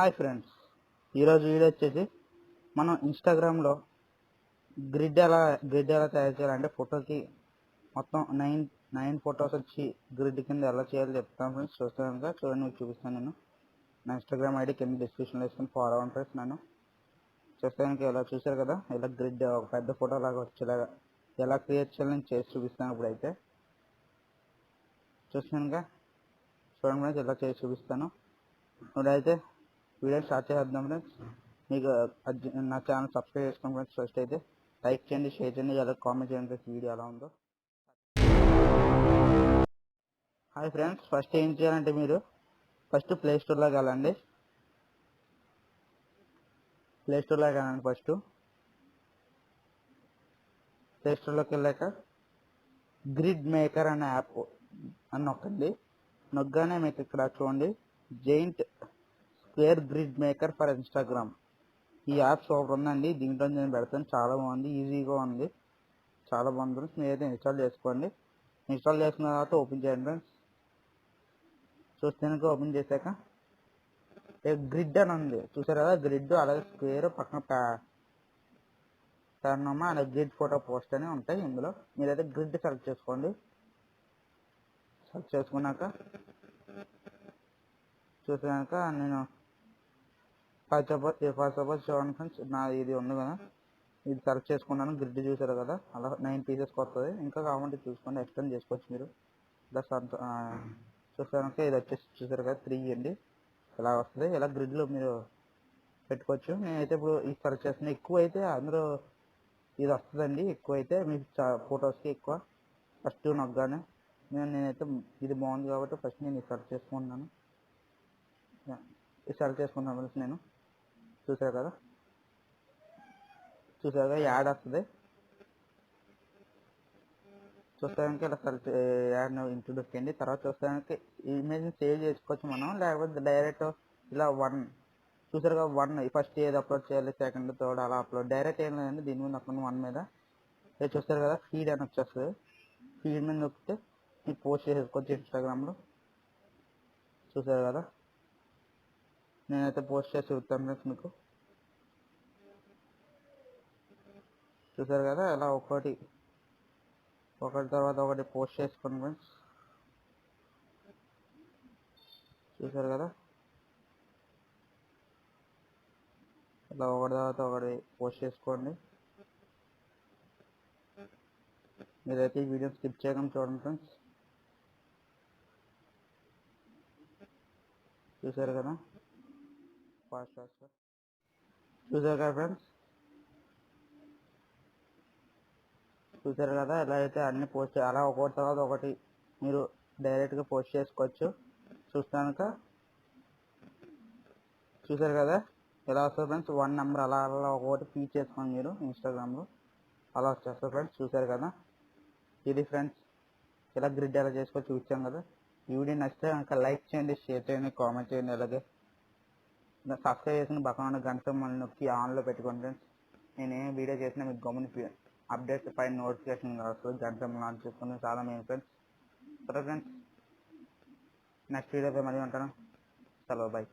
Hi friends, ఈరోజు video వచ్చేసి మనం ఇన్స్టాగ్రామ్లో గ్రిడ్ ఎలా తయారు చేయాలంటే ఫోటోకి మొత్తం నైన్ ఫొటోస్ వచ్చి గ్రిడ్ కింద ఎలా చేయాలో చెప్తాను ఫ్రెండ్స్. చూస్తాను చూడండి, మీకు చూపిస్తాను. నేను నా ఇన్స్టాగ్రామ్ ఐడి కింద డిస్క్రిప్షన్లో వేసుకొని ఫాలో అవ్వండి ఫ్రెండ్స్. నన్ను చూస్తానికి ఎలా చూసారు కదా, ఇలా గ్రిడ్ ఒక పెద్ద ఫోటో లాగా వచ్చేలాగా ఎలా క్రియేట్ చేయాలని నేను చేసి చూపిస్తాను. ఇప్పుడైతే చూస్తానుగా, చూడండి ఫ్రెండ్స్, ఎలా చేసి చూపిస్తాను. ఇప్పుడైతే వీడియో స్టార్ట్ చేద్దాం ఫ్రెండ్స్. మీకు నా ఛానల్ సబ్స్క్రైబ్ చేసుకోండి ఫ్రెండ్స్. ఫస్ట్ అయితే లైక్ చేయండి, షేర్ చేయండి, ఎలా కామెంట్ చేయండి ఫ్రెండ్స్ వీడియో ఎలా ఉందో. హాయ్ ఫ్రెండ్స్, ఫస్ట్ ఏం చేయాలంటే మీరు ఫస్ట్ ప్లేస్టోర్లోకి వెళ్ళండి. ఫస్ట్ ప్లేస్టోర్లోకి వెళ్ళాక గ్రిడ్ మేకర్ అనే యాప్ అని నొక్కండి. నొక్కగానే మీకు ఇక్కడ చూడండి, giant square grid maker for Instagram. ఈ యాప్ సూపర్ ఉందండి. దీంట్లో నేను పెడతాను, చాలా బాగుంది, ఈజీగా ఉంది, చాలా బాగుంది. మీరైతే ఇన్స్టాల్ చేసుకోండి. ఇన్స్టాల్ చేసుకున్న తర్వాత ఓపెన్ చేయండి ఫ్రెండ్స్. చూస్తే ఓపెన్ చేశాక గ్రిడ్ అని ఉంది, చూసారు కదా, గ్రిడ్ అలాగే స్క్వేర్ పక్కన ప్యానోమా అలాగే గ్రిడ్ ఫోటో పోస్ట్ అని ఉంటాయి. ఇందులో మీరైతే గ్రిడ్ సెలెక్ట్ చేసుకోండి. సెలెక్ట్ చేసుకున్నాక చూసాక నేను ఫస్ట్ సపోజ్ చూడండి ఫ్రెండ్స్, నా ఇది ఉంది కదా, ఇది సెలెక్ట్ చేసుకున్నాను. గ్రిడ్ చూసారు కదా, అలా 9 పీసెస్కి వస్తుంది. ఇంకా కావాలంటే చూసుకోండి, ఎక్స్టెండ్ చేసుకోవచ్చు మీరు. ప్లస్ అంత చూసాక ఇది వచ్చేసి చూసారు కదా 3 అండి, ఇలా వస్తుంది. ఇలా గ్రిడ్లో మీరు పెట్టుకోవచ్చు. నేనైతే ఇప్పుడు ఇది సెలెక్ట్ చేస్తున్నాను. ఎక్కువ అయితే అందులో ఇది వస్తుందండి, ఎక్కువ అయితే మీకు ఫొటోస్కి ఎక్కువ. ఫస్ట్ నొక్కగానే నేనైతే ఇది బాగుంది కాబట్టి ఫస్ట్ నేను ఇది సెలెక్ట్ చేసుకుంటున్నాను. ఇది సెలెక్ట్ చేసుకున్నాను నేను. చూసారు కదా యాడ్ వస్తుంది. చూస్తానికి ఇలా సెలెక్ట్ యాడ్ ఇంట్రొడ్యూస్ చేయండి. తర్వాత చూస్తానికి ఇమేజ్ని సేవ్ చేసుకోవచ్చు మనం, లేకపోతే డైరెక్ట్ ఇలా చూసారు కదా 1 ఫస్ట్ ఏది అప్లోడ్ చేయాలి, సెకండ్ థర్డ్ అలా అప్లోడ్ డైరెక్ట్ ఏం లేదండి. దీని మీద నొక్కను 1 మీద. చూస్తారు కదా ఫీడ్ అని వచ్చేస్తుంది. ఫీడ్ మీద నొక్కితే మీకు పోస్ట్ చేసుకోవచ్చు ఇన్స్టాగ్రామ్లో. చూసారు కదా, నేనైతే పోస్ట్ చేసి చూస్తాను ఫ్రెండ్స్ మీకు. చూసారు కదా, ఇలా ఒకటి తర్వాత ఒకటి పోస్ట్ చేసుకోండి ఫ్రెండ్స్. చూసారు కదా, ఇలా ఒకటి తర్వాత ఒకటి పోస్ట్ చేసుకోండి. మీరైతే ఈ వీడియో స్కిప్ చేయకుండా చూడండి ఫ్రెండ్స్. చూసారు కదా, ఫాస్ట్ చూసారు కదా ఫ్రెండ్స్, చూసారు కదా, ఎలా అయితే అన్ని పోస్ట్ అలా ఒకటి తర్వాత ఒకటి మీరు డైరెక్ట్గా పోస్ట్ చేసుకోవచ్చు. చూసారు కదా ఎలా వస్తుంది ఫ్రెండ్స్, 1 నెంబర్ అలా ఒకటి ఫీడ్ చేసుకోండి మీరు ఇన్స్టాగ్రామ్లో, అలా వచ్చేస్తుంది ఫ్రెండ్స్. చూసారు కదా, ఇది ఫ్రెండ్స్ ఇలా గ్రిడ్ ఎలా చేసుకోవచ్చు చూపించాం కదా. ఈ వీడియో నచ్చితే కనుక లైక్ చేయండి, షేర్ చేయండి, కామెంట్ చేయండి. అలాగే సబ్స్క్రైబ్ చేసిన పక్కన గంట మళ్ళీ నొక్కి ఆన్లో పెట్టుకోండి ఫ్రెండ్స్. నేను ఏం వీడియో చేసినా మీకు గమని అప్డేట్స్ పైన నోటిఫికేషన్ వస్తుంది. గంట ఆన్ చేసుకుని చాలా మెయిన్ ఫ్రెండ్స్. సరే ఫ్రెండ్స్, నెక్స్ట్ వీడియోతో మళ్ళీ ఉంటాను. చలో బాయ్.